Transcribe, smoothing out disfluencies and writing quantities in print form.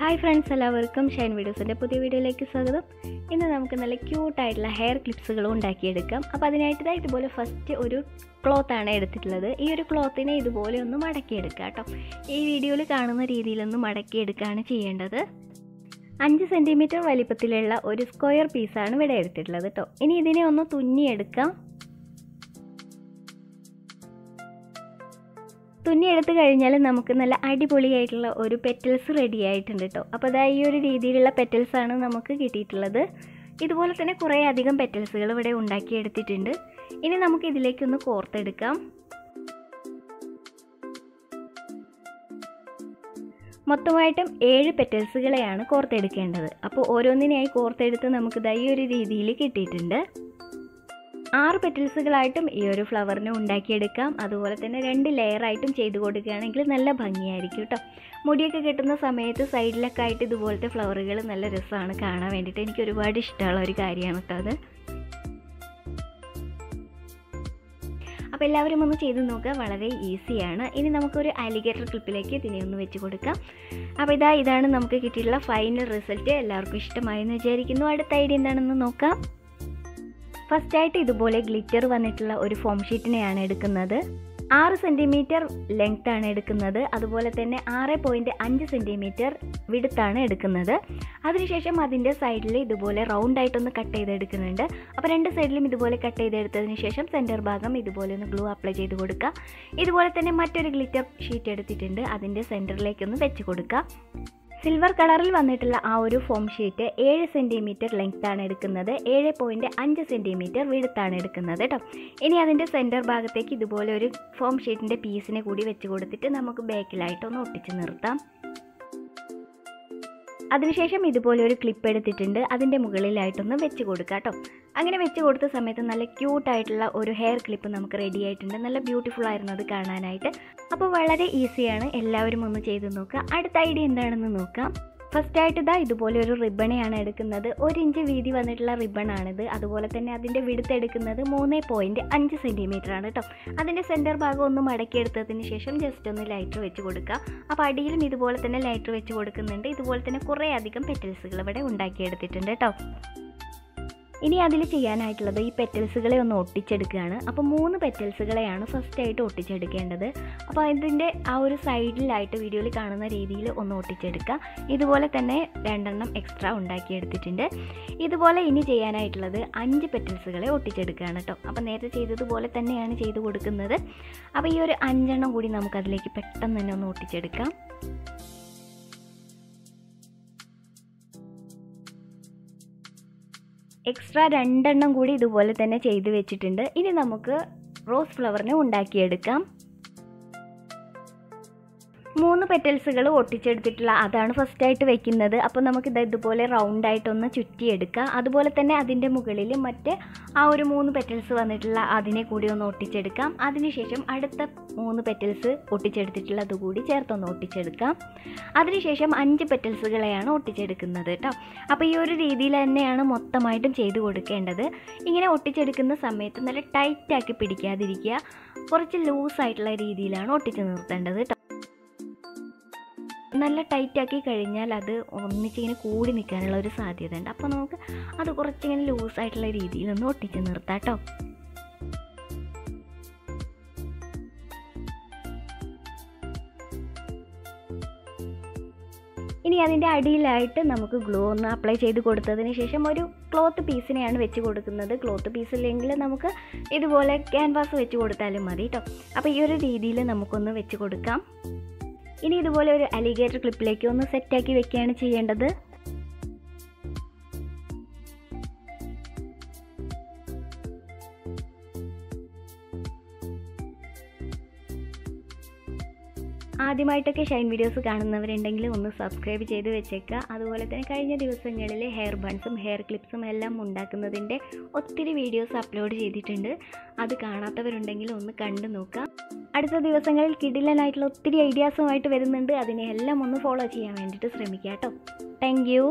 Hi friends, എല്ലാവർക്കും ഷൈൻ വീഡിയോസിൻ്റെ പുതിയ വീഡിയോയിലേക്ക് സ്വാഗതം. ഇന്ന് നമുക്ക് നല്ല ക്യൂട്ടായിട്ടുള്ള ഹെയർ ക്ലിപ്സുകൾ ഉണ്ടാക്കിയെടുക്കാം. അപ്പോൾ അതിനായിട്ട് ഇതുപോലെ ഫസ്റ്റ് ഒരു ക്ലോത്താണ് എടുത്തിട്ടുള്ളത്. ഈ ഒരു ക്ലോത്തിനെ ഇതുപോലെ ഒന്ന് മടക്കിയെടുക്കാം കേട്ടോ. ഈ വീഡിയോയിൽ കാണുന്ന രീതിയിലൊന്ന് മടക്കിയെടുക്കുകയാണ് ചെയ്യേണ്ടത്. 5 സെൻറ്റിമീറ്റർ വലിപ്പത്തിലുള്ള ഒരു സ്ക്വയർ പീസാണ് ഇവിടെ എടുത്തിട്ടുള്ളത് കേട്ടോ. ഇനി ഇതിനെ ഒന്ന് തുന്നിയെടുക്കാം. തുന്നി എടുത്തു കഴിഞ്ഞാൽ നമുക്ക് നല്ല അടിപൊളിയായിട്ടുള്ള ഒരു പെറ്റൽസ് റെഡി ആയിട്ടുണ്ട് കേട്ടോ. അപ്പോൾ അതാ ഈ ഒരു രീതിയിലുള്ള പെറ്റൽസാണ് നമുക്ക് കിട്ടിയിട്ടുള്ളത്. ഇതുപോലെ തന്നെ കുറേ അധികം പെറ്റൽസുകൾ ഇവിടെ ഉണ്ടാക്കിയെടുത്തിട്ടുണ്ട്. ഇനി നമുക്ക് ഇതിലേക്കൊന്ന് കോർത്തെടുക്കാം. മൊത്തമായിട്ടും 7 പെറ്റൽസുകളെയാണ് കോർത്തെടുക്കേണ്ടത്. അപ്പോൾ ഓരോന്നിനെയായി കോർത്തെടുത്ത് നമുക്ക് ദാ ഈ ഒരു രീതിയിൽ കിട്ടിയിട്ടുണ്ട്. 6 പെറ്റൽസുകളായിട്ടും ഈ ഒരു ഫ്ലവറിനെ ഉണ്ടാക്കിയെടുക്കാം. അതുപോലെ തന്നെ 2 ലെയറായിട്ടും ചെയ്ത് കൊടുക്കുകയാണെങ്കിൽ നല്ല ഭംഗിയായിരിക്കും കേട്ടോ. മുടിയൊക്കെ കെട്ടുന്ന സമയത്ത് സൈഡിലൊക്കെ ആയിട്ട് ഇതുപോലത്തെ ഫ്ലവറുകൾ നല്ല രസമാണ് കാണാൻ വേണ്ടിയിട്ട്. എനിക്ക് ഒരുപാട് ഇഷ്ടമുള്ള ഒരു കാര്യമാണ് കേട്ടോ അത്. അപ്പോൾ എല്ലാവരും ഒന്ന് ചെയ്ത് നോക്കുക, വളരെ ഈസിയാണ്. ഇനി നമുക്കൊരു അലിഗേറ്റർ ക്ലിപ്പിലേക്ക് ഇതിനെ ഒന്ന് വെച്ച് കൊടുക്കാം. അപ്പോൾ ഇതാണ് നമുക്ക് കിട്ടിയിട്ടുള്ള ഫൈനൽ റിസൾട്ട്. എല്ലാവർക്കും ഇഷ്ടമായെന്ന് വിചാരിക്കുന്നു. അടുത്ത ഐഡിയ എന്താണെന്ന് നോക്കാം. ഫസ്റ്റായിട്ട് ഇതുപോലെ ഗ്ലിറ്റർ വന്നിട്ടുള്ള ഒരു ഫോം ഷീറ്റിനെയാണ് എടുക്കുന്നത്. 6 സെൻറ്റിമീറ്റർ ലെങ്ത് ആണ് എടുക്കുന്നത്. അതുപോലെ തന്നെ 6.5 സെൻറ്റിമീറ്റർ വിഡ്ത്താണ് എടുക്കുന്നത്. അതിനുശേഷം അതിൻ്റെ സൈഡിൽ ഇതുപോലെ റൗണ്ടായിട്ടൊന്ന് കട്ട് ചെയ്തെടുക്കുന്നുണ്ട്. അപ്പോൾ 2 സൈഡിലും ഇതുപോലെ കട്ട് ചെയ്തെടുത്തതിന് ശേഷം സെൻറ്റർ ഭാഗം ഇതുപോലെ ഒന്ന് ഗ്ലൂ അപ്ലൈ ചെയ്ത് കൊടുക്കുക. ഇതുപോലെ തന്നെ മറ്റൊരു ഗ്ലിറ്റർ ഷീറ്റ് എടുത്തിട്ടുണ്ട്. അതിൻ്റെ സെൻറ്ററിലേക്കൊന്ന് വെച്ച് കൊടുക്കുക. സിൽവർ കളറിൽ വന്നിട്ടുള്ള ആ ഒരു ഫോം ഷീറ്റ് 7 സെൻറ്റിമീറ്റർ ലെങ്ത് ആണ് എടുക്കുന്നത്. 7.5 സെൻറ്റിമീറ്റർ വിഡ്ത്താണ് എടുക്കുന്നത് കേട്ടോ. ഇനി അതിൻ്റെ സെൻറ്റർ ഭാഗത്തേക്ക് ഇതുപോലെ ഒരു ഫോം ഷീറ്റിൻ്റെ പീസിനെ കൂടി വെച്ച് കൊടുത്തിട്ട് നമുക്ക് ബാക്കിലായിട്ടൊന്ന് ഒട്ടിച്ച് നിർത്താം. അതിനുശേഷം ഇതുപോലെ ഒരു ക്ലിപ്പ് എടുത്തിട്ടുണ്ട്. അതിൻ്റെ മുകളിലായിട്ടൊന്ന് വെച്ച് കൊടുക്കാം കേട്ടോ. അങ്ങനെ വെച്ച് കൊടുത്ത സമയത്ത് നല്ല ക്യൂട്ടായിട്ടുള്ള ഒരു ഹെയർ ക്ലിപ്പ് നമുക്ക് റെഡി ആയിട്ടുണ്ട്. നല്ല ബ്യൂട്ടിഫുൾ ആയിരുന്നു അത് കാണാനായിട്ട്. അപ്പോൾ വളരെ ഈസിയാണ്, എല്ലാവരും ഒന്ന് ചെയ്ത് നോക്കുക. അടുത്ത ഐഡിയ എന്താണെന്ന് നോക്കാം. ഫസ്റ്റായിട്ട് ഇതുപോലെ ഒരു റിബണെയാണ് എടുക്കുന്നത്. 1 ഇഞ്ച് വീതി വന്നിട്ടുള്ള റിബണാണിത്. അതുപോലെ തന്നെ അതിൻ്റെ വിഡ്ത്ത് എടുക്കുന്നത് 3.5 സെൻറ്റിമീറ്റർ ആണ് കേട്ടോ. അതിൻ്റെ സെൻറ്റർ ഭാഗം ഒന്ന് മടക്കിയെടുത്തതിന് ശേഷം ജസ്റ്റ് ഒന്ന് ലൈറ്റർ വെച്ച് കൊടുക്കുക. അപ്പോൾ അടിയിലും ഇതുപോലെ തന്നെ ലൈറ്റർ വെച്ച് കൊടുക്കുന്നുണ്ട്. ഇതുപോലെ തന്നെ കുറേ അധികം പെറ്റൽസുകൾ ഇവിടെ ഉണ്ടാക്കിയെടുത്തിട്ടുണ്ട് കേട്ടോ. ഇനി അതിൽ ചെയ്യാനായിട്ടുള്ളത് ഈ പെറ്റൽസുകളെ ഒന്ന് ഒട്ടിച്ചെടുക്കുകയാണ്. അപ്പോൾ 3 പെറ്റൽസുകളെയാണ് ഫസ്റ്റായിട്ട് ഒട്ടിച്ചെടുക്കേണ്ടത്. അപ്പോൾ ഇതിൻ്റെ ആ ഒരു സൈഡിലായിട്ട് വീഡിയോയിൽ കാണുന്ന രീതിയിൽ ഒന്ന് ഒട്ടിച്ചെടുക്കുക. ഇതുപോലെ തന്നെ 2 എണ്ണം എക്സ്ട്രാ ഉണ്ടാക്കിയെടുത്തിട്ടുണ്ട്. ഇതുപോലെ ഇനി ചെയ്യാനായിട്ടുള്ളത് 5 പെറ്റൽസുകളെ ഒട്ടിച്ചെടുക്കുകയാണ് കേട്ടോ. അപ്പോൾ നേരത്തെ ചെയ്തതുപോലെ തന്നെയാണ് ചെയ്ത് കൊടുക്കുന്നത്. അപ്പോൾ ഈ ഒരു 5 എണ്ണം കൂടി നമുക്കതിലേക്ക് പെട്ടെന്ന് തന്നെ ഒന്ന് ഒട്ടിച്ചെടുക്കാം. എക്സ്ട്രാ 2 എണ്ണം കൂടി ഇതുപോലെ തന്നെ ചെയ്ത് വെച്ചിട്ടുണ്ട്. ഇനി നമുക്ക് റോസ് ഫ്ലവറിനെ ഉണ്ടാക്കിയെടുക്കാം. 3 പെറ്റൽസുകൾ ഒട്ടിച്ചെടുത്തിട്ടുള്ള അതാണ് ഫസ്റ്റായിട്ട് വെക്കുന്നത്. അപ്പോൾ നമുക്ക് ഇതുപോലെ റൗണ്ടായിട്ടൊന്ന് ചുറ്റിയെടുക്കാം. അതുപോലെ തന്നെ അതിൻ്റെ മുകളിൽ മറ്റേ ആ ഒരു 3 പെറ്റൽസ് വന്നിട്ടുള്ള അതിനെ കൂടി ഒന്ന് ഒട്ടിച്ചെടുക്കാം. അതിനുശേഷം അടുത്ത 3 പെറ്റൽസ് ഒട്ടിച്ചെടുത്തിട്ടുള്ള അതുകൂടി ചേർത്തൊന്ന് ഒട്ടിച്ചെടുക്കാം. അതിനുശേഷം 5 പെറ്റൽസുകളെയാണ് ഒട്ടിച്ചെടുക്കുന്നത് കേട്ടോ. അപ്പോൾ ഈ ഒരു രീതിയിൽ തന്നെയാണ് മൊത്തമായിട്ടും ചെയ്ത് കൊടുക്കേണ്ടത്. ഇങ്ങനെ ഒട്ടിച്ചെടുക്കുന്ന സമയത്ത് നല്ല ടൈറ്റാക്കി പിടിക്കാതിരിക്കുക. കുറച്ച് ലൂസായിട്ടുള്ള രീതിയിലാണ് ഒട്ടിച്ച് നിർത്തേണ്ടത് കേട്ടോ. നല്ല ടൈറ്റാക്കി കഴിഞ്ഞാൽ അത് ഒന്നിച്ചിങ്ങനെ കൂടി നിൽക്കാനുള്ള ഒരു സാധ്യത ഉണ്ട്. അപ്പോൾ നമുക്ക് അത് കുറച്ചിങ്ങനെ ലൂസായിട്ടുള്ള രീതിയിലൊന്ന് ഒട്ടിച്ച് നിർത്താം കേട്ടോ. ഇനി അതിൻ്റെ അടിയിലായിട്ട് നമുക്ക് ഗ്ലൂ ഒന്ന് അപ്ലൈ ചെയ്ത് കൊടുത്തതിന് ശേഷം ഒരു ക്ലോത്ത് പീസിനെയാണ് വെച്ച് കൊടുക്കുന്നത്. ക്ലോത്ത് പീസില്ലെങ്കിൽ നമുക്ക് ഇതുപോലെ ക്യാൻവാസ് വെച്ച് കൊടുത്താലും മതി കേട്ടോ. അപ്പോൾ ഈ ഒരു രീതിയിൽ നമുക്കൊന്ന് വെച്ച് കൊടുക്കാം. ഇനി ഇതുപോലെ ഒരു അലിഗേറ്റർ ക്ലിപ്പിലേക്ക് ഒന്ന് സെറ്റാക്കി വെക്കുകയാണ് ചെയ്യേണ്ടത്. ആദ്യമായിട്ടൊക്കെ ഷൈൻ വീഡിയോസ് കാണുന്നവരുണ്ടെങ്കിൽ ഒന്ന് സബ്സ്ക്രൈബ് ചെയ്ത് വെച്ചേക്കുക. അതുപോലെ തന്നെ കഴിഞ്ഞ ദിവസങ്ങളിൽ ഹെയർ ബൺസും ഹെയർ ക്ലിപ്സും എല്ലാം ഉണ്ടാക്കുന്നതിൻ്റെ ഒത്തിരി വീഡിയോസ് അപ്ലോഡ് ചെയ്തിട്ടുണ്ട്. അത് കാണാത്തവരുണ്ടെങ്കിൽ ഒന്ന് കണ്ടു നോക്കാം. അടുത്ത ദിവസങ്ങളിൽ കിടിലനായിട്ടുള്ള ഒത്തിരി ഐഡിയാസുമായിട്ട് വരുന്നുണ്ട്. അതിനെ എല്ലാം ഒന്ന് ഫോളോ ചെയ്യാൻ വേണ്ടിയിട്ട് ശ്രമിക്കാം കേട്ടോ. Thank you.